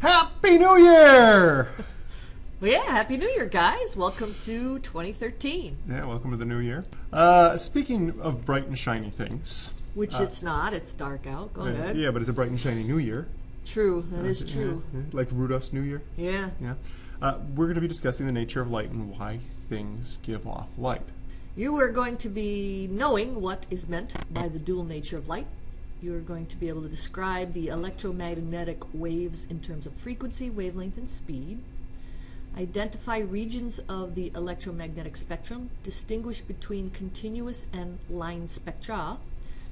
Happy New Year! Well, yeah, Happy New Year, guys. Welcome to 2013. Yeah, welcome to the new year. Speaking of bright and shiny things. Which it's not. It's dark out. Go ahead. Yeah, but it's a bright and shiny new year. True. That is true. Yeah. Like Rudolph's New Year. Yeah. Yeah. We're going to be discussing the nature of light and why things give off light. You are going to be knowing what is meant by the dual nature of light. You are going to be able to describe the electromagnetic waves in terms of frequency, wavelength, and speed. Identify regions of the electromagnetic spectrum, distinguish between continuous and line spectra,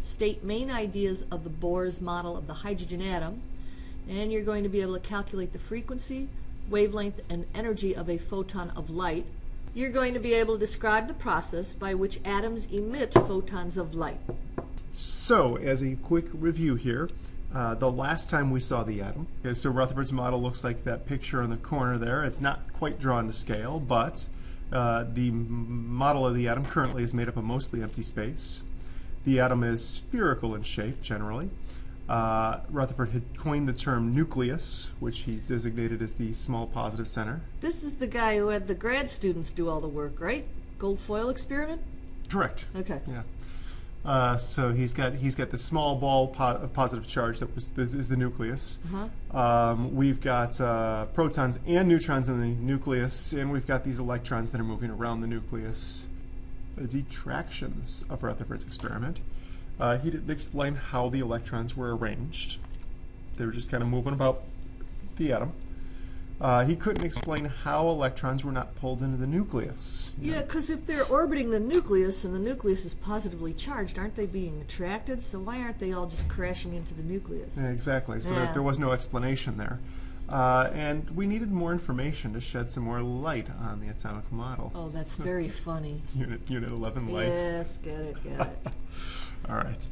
state main ideas of the Bohr's model of the hydrogen atom, and you're going to be able to calculate the frequency, wavelength, and energy of a photon of light. You're going to be able to describe the process by which atoms emit photons of light. So, as a quick review here, the last time we saw the atom, okay, so Rutherford's model looks like that picture in the corner there. It's not quite drawn to scale, but the model of the atom currently is made up of mostly empty space. The atom is spherical in shape, generally. Rutherford had coined the term nucleus, which he designated as the small positive center. This is the guy who had the grad students do all the work, right? Gold foil experiment? Correct. Okay. Yeah. So he's got the small ball of positive charge that is the nucleus. We've got protons and neutrons in the nucleus, and we've got these electrons that are moving around the nucleus. The detractions of Rutherford's experiment. He didn't explain how the electrons were arranged. They were just kind of moving about the atom. He couldn't explain how electrons were not pulled into the nucleus. Yeah, because if they're orbiting the nucleus and the nucleus is positively charged, aren't they being attracted? So why aren't they all just crashing into the nucleus? Yeah, exactly. So there was no explanation there. And we needed more information to shed some more light on the atomic model. Oh, that's very funny. Unit 11 light. Yes, get it. All right.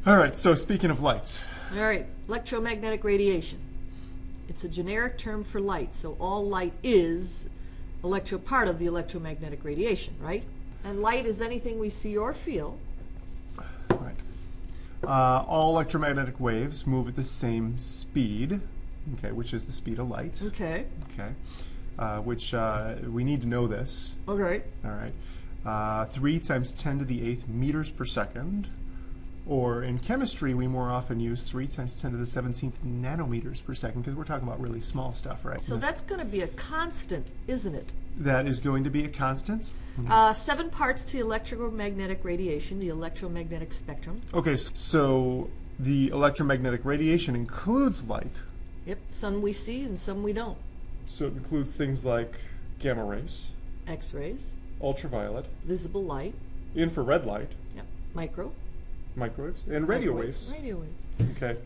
All right, so speaking of light. All right, electromagnetic radiation. It's a generic term for light, so all light is part of the electromagnetic radiation, right? And light is anything we see or feel. Right. All electromagnetic waves move at the same speed, okay, which is the speed of light. Okay. Okay. Which we need to know this. Okay. All right. 3 times 10 to the 8th meters per second. Or in chemistry, we more often use 3 times 10 to the 17th nanometers per second, because we're talking about really small stuff, right? So that's going to be a constant, isn't it? That is going to be a constant. 7 parts to electromagnetic radiation, the electromagnetic spectrum. Okay, so the electromagnetic radiation includes light. Yep, some we see and some we don't. So it includes things like gamma rays, X-rays, ultraviolet, visible light, infrared light, yep, microwaves, and radio waves. Radio waves. Okay.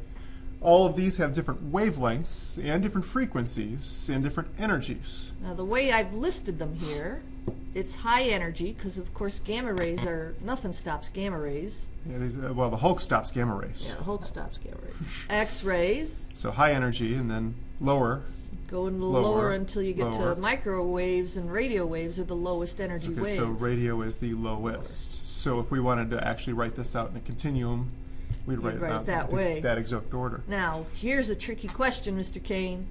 All of these have different wavelengths and different frequencies and different energies. Now the way I've listed them here, it's high energy because of course gamma rays nothing stops gamma rays. Yeah, well, the Hulk stops gamma rays. Yeah, the Hulk stops gamma rays. X-rays. So high energy and then lower. Going lower until you get to microwaves, and radio waves are the lowest energy waves. So radio is the lowest. So if we wanted to actually write this out in a continuum, we'd write it out that way. That exact order. Now, here's a tricky question, Mr. Kane.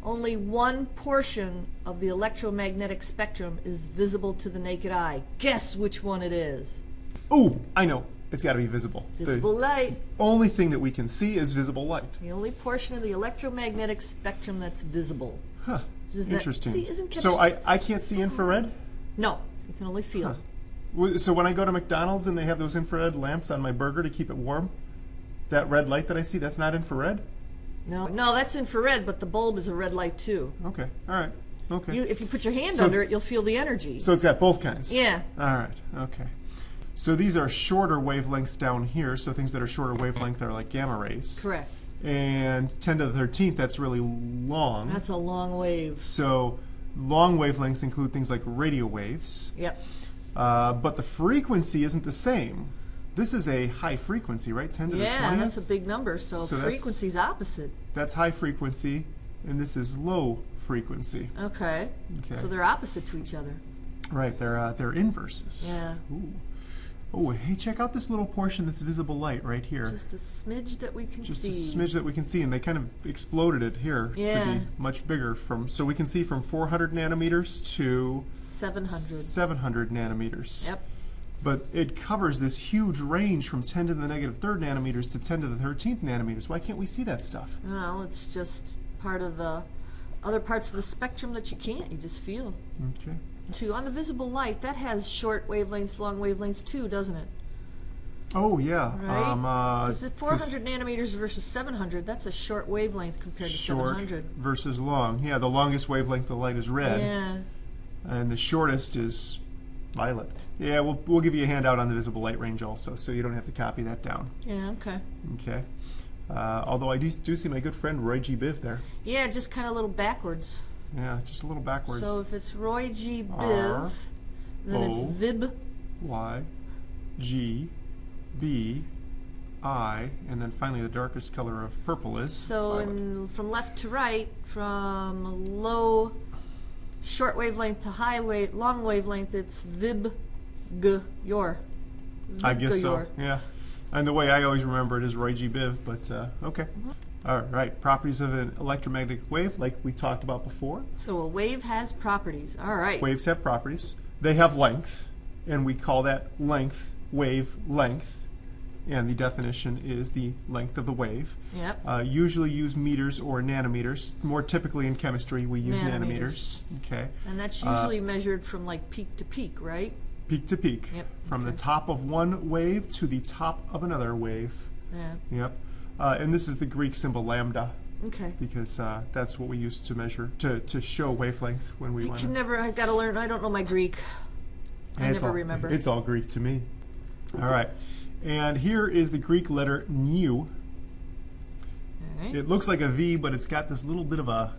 Only one portion of the electromagnetic spectrum is visible to the naked eye. Guess which one it is? Oh, I know. It's got to be visible. Visible light. Only thing that we can see is visible light. The only portion of the electromagnetic spectrum that's visible. Huh. Interesting. Isn't so I can't see infrared? No, you can only feel. Huh. So when I go to McDonald's and they have those infrared lamps on my burger to keep it warm, that red light that I see, that's not infrared? No, that's infrared, but the bulb is a red light too. Okay, all right, okay. If you put your hand under it, you'll feel the energy. So it's got both kinds? Yeah. All right, okay. So these are shorter wavelengths down here, so things that are shorter wavelength are like gamma rays. Correct. And 10 to the 13th, that's really long. That's a long wave. So long wavelengths include things like radio waves. Yep. But the frequency isn't the same. This is a high frequency, right? 10 to the 20th? Yeah, that's a big number, so frequency's opposite. That's high frequency, and this is low frequency. Okay. So they're opposite to each other. Right, they're inverses. Yeah. Ooh. Oh, hey, check out this little portion that's visible light right here. Just a smidge that we can see. Just a smidge that we can see, and they kind of exploded it here to be much bigger. So we can see from 400 nanometers to 700 nanometers. Yep. But it covers this huge range from 10 to the negative third nanometers to 10 to the 13th nanometers. Why can't we see that stuff? Well, it's just part of the other parts of the spectrum that you can't. You just feel. Okay. On the visible light, that has short wavelengths, long wavelengths too, doesn't it? Oh, yeah. Right? Is it 400 nanometers versus 700? That's a short wavelength compared to 700. Short versus long. Yeah, the longest wavelength of light is red. Yeah. And the shortest is violet. Yeah, we'll give you a handout on the visible light range also, so you don't have to copy that down. Yeah, okay. Okay. Although I do see my good friend Roy G. Biv there. Yeah, just kind of a little backwards. Yeah, just a little backwards. So if it's Roy G. Biv, then it's Vib. Y, G, B, I, and then finally the darkest color of purple is So from left to right, from low short wavelength to long wavelength, it's Vib G Yor. I guess so, yeah. And the way I always remember it is Roy G. Biv, but okay. All right, properties of an electromagnetic wave, like we talked about before. So a wave has properties. All right. Waves have properties. They have length, and we call that length wave length. And the definition is the length of the wave. Yep. Usually use meters or nanometers. More typically in chemistry, we use nanometers. Okay. And that's usually measured from like peak to peak, right? Peak to peak. Yep. From the top of one wave to the top of another wave. Yeah. Yep. And this is the Greek symbol lambda. Okay. Because that's what we use to measure, to show wavelength when we want to. I've got to learn, I don't know my Greek. I never remember. It's all Greek to me. All right. And here is the Greek letter nu. Right. It looks like a V, but it's got this little bit of a,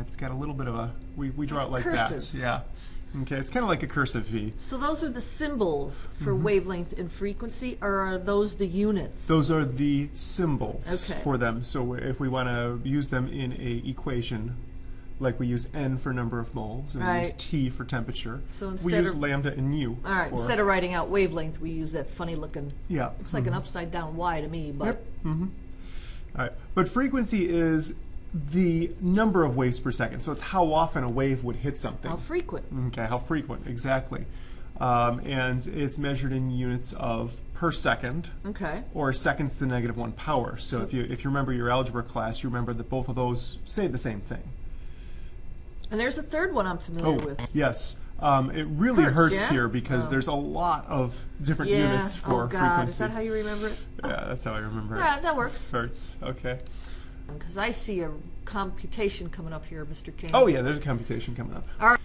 it's got a little bit of a, we draw it like cursive. that. Yeah. Okay, it's kind of like a cursive V. So those are the symbols for wavelength and frequency, or are those the units? Those are the symbols Okay. for them. So if we want to use them in a equation, like we use N for number of moles, and we use T for temperature, so we use lambda and nu. All right, instead of writing out wavelength, we use that funny looking, looks like an upside down Y to me, but. Yep. All right, but frequency is the number of waves per second. So it's how often a wave would hit something. How frequent. Okay, how frequent, exactly. And it's measured in units of per second. Okay. Or seconds to the negative 1 power. So if you remember your algebra class, you remember that both of those say the same thing. And there's a third one I'm familiar with. Yes. It really hurts yeah? here because there's a lot of different units for frequency. Is that how you remember it? Yeah, that's how I remember it. Yeah, that works. Hurts, okay. Because I see a computation coming up here, Mr. King. Oh yeah, there's a computation coming up. All right.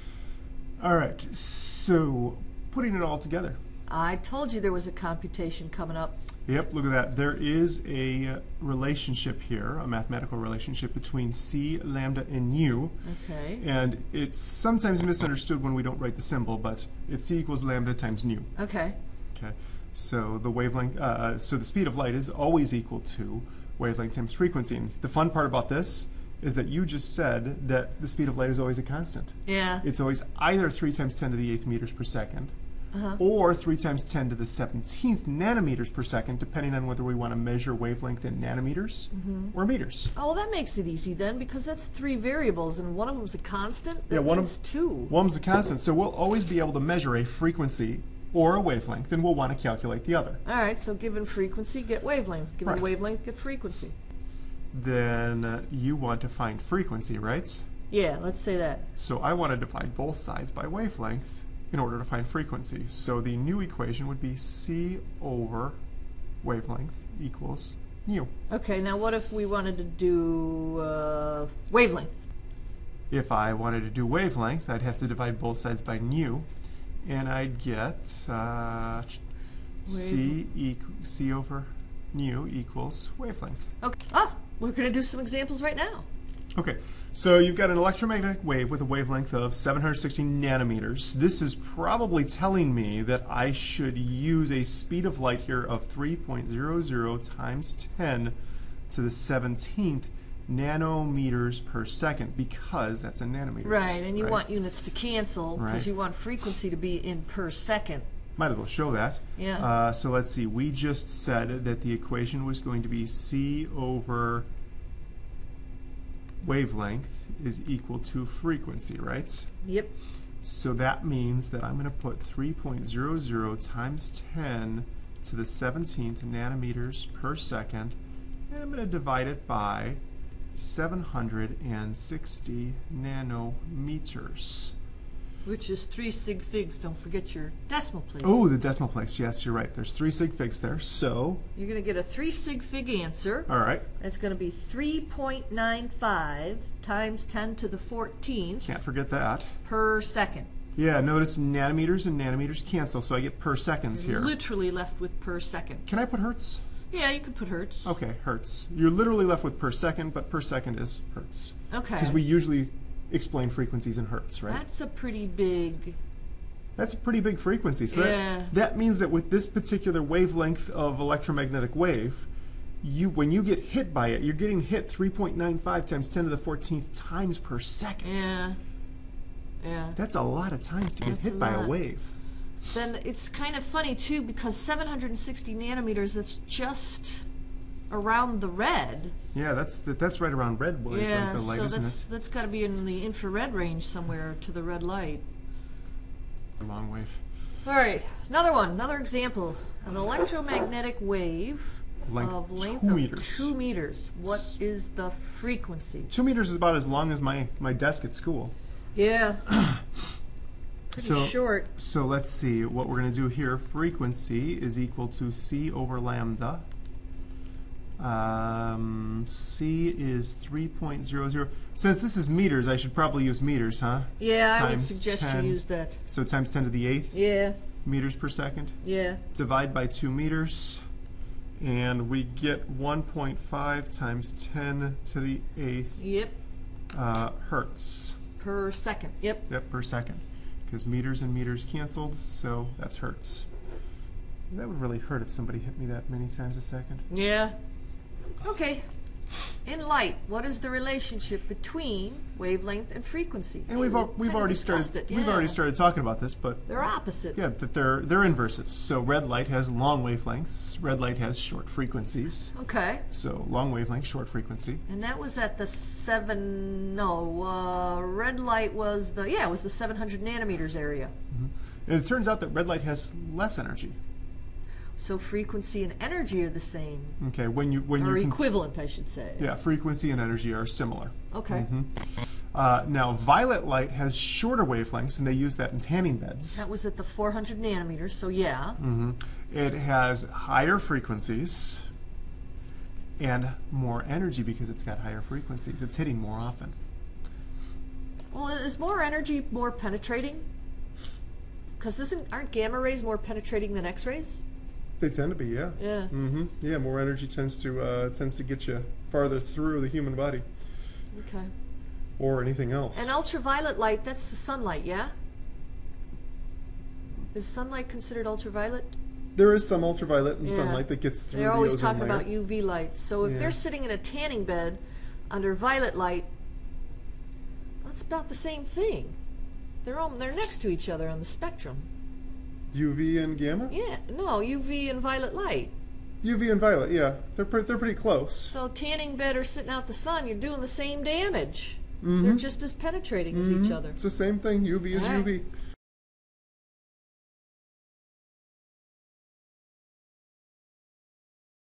All right, so putting it all together. I told you there was a computation coming up. Yep, look at that. There is a relationship here, a mathematical relationship between C, lambda, and nu. Okay. And it's sometimes misunderstood when we don't write the symbol, but it's C equals lambda times nu. Okay. Okay. So the wavelength, so the speed of light is always equal to wavelength times frequency. And the fun part about this is that you just said that the speed of light is always a constant. Yeah. It's always either 3 times 10 to the 8th meters per second, or 3 times 10 to the 17th nanometers per second, depending on whether we want to measure wavelength in nanometers or meters. Oh, well, that makes it easy then, because that's 3 variables, and one of them's a constant. That means 2. One of them's a constant, so we'll always be able to measure a frequency or a wavelength, and we'll want to calculate the other. All right, so given frequency, get wavelength. Given wavelength, get frequency. Then you want to find frequency, right? Yeah, let's say that. So I want to divide both sides by wavelength in order to find frequency. So the new equation would be C over wavelength equals nu. Okay, now what if we wanted to do wavelength? If I wanted to do wavelength, I'd have to divide both sides by nu, and I'd get C over nu equals wavelength. Okay. We're going to do some examples right now. Okay, so you've got an electromagnetic wave with a wavelength of 760 nanometers. This is probably telling me that I should use a speed of light here of 3.00 times 10 to the 17th nanometers per second, because that's in nanometers. Right, and you want units to cancel because you want frequency to be in per second. Might as well show that. Yeah. So let's see. We just said that the equation was going to be C over wavelength is equal to frequency, right? Yep. So that means that I'm going to put 3.00 times 10 to the 17th nanometers per second, and I'm going to divide it by 760 nanometers. Which is 3 sig figs. Don't forget your decimal place. Oh, the decimal place. Yes, you're right. There's 3 sig figs there. So you're going to get a 3 sig fig answer. all right. It's going to be 3.95 times 10 to the 14th. Can't forget that. Per second. Yeah, notice nanometers and nanometers cancel, so I get per seconds here. Literally left with per second. Can I put hertz? Yeah, you could put hertz. Okay, hertz. You're literally left with per second, but per second is hertz. Okay. Because we usually explain frequencies in hertz, right? That's a pretty big... That's a pretty big frequency. So Yeah. that means that with this particular wavelength of electromagnetic wave, when you get hit by it, you're getting hit 3.95 times 10 to the 14th times per second. Yeah. Yeah. That's a lot of times to get That's hit a by a lot. wave. Then it's kind of funny, too, because 760 nanometers, that's just around the red. Yeah, that's right around red wavelength, Yeah, the light, so isn't that's got to be in the infrared range somewhere to the red light. it? A long wave. All right, another one, another example. An electromagnetic wave Length of length 2 of meters. 2 meters. What is the frequency? 2 meters is about as long as my desk at school. Yeah. Pretty short. So let's see. What we're going to do here, frequency is equal to C over lambda. C is 3.00. Since this is meters, I should probably use meters, huh? Yeah, I would Times suggest 10. you use that. So times 10 to the 8th Yeah, meters per second. yeah. Divide by 2 meters. And we get 1.5 times 10 to the 8th Yep, hertz. per second. Yep. Yep, per second. Because meters and meters canceled, so that's hertz. That would really hurt if somebody hit me that many times a second. Yeah. Okay. In light, what is the relationship between wavelength and frequency? And we've already started we've already started talking about this, but They're opposite. yeah, that they're inverses. So red light has long wavelengths, red light has short frequencies. Okay. So long wavelength, short frequency. And that was at the red light was it was the 700 nanometers area. And it turns out that red light has less energy. So frequency and energy are the same, Okay, when or you're equivalent, I should say. yeah, frequency and energy are similar. Okay. Now violet light has shorter wavelengths, and they use that in tanning beds. That was at the 400 nanometers, so yeah. It has higher frequencies and more energy because it's got higher frequencies. It's hitting more often. Well, is more energy more penetrating? Because aren't gamma rays more penetrating than X-rays? They tend to be, yeah. Yeah. Yeah, more energy tends to get you farther through the human body Okay. or anything else. And ultraviolet light, that's the sunlight, yeah? Is sunlight considered ultraviolet? There is some ultraviolet and Yeah. sunlight that gets through They're the always ozone talking layer. about UV light. So if Yeah. they're sitting in a tanning bed under violet light, that's about the same thing. They're next to each other on the spectrum. UV and gamma? Yeah, no, UV and violet light. UV and violet, yeah. They're pretty close. So tanning bed or sitting out the sun, you're doing the same damage. They're just as penetrating as each other. It's the same thing. UV is All right. UV.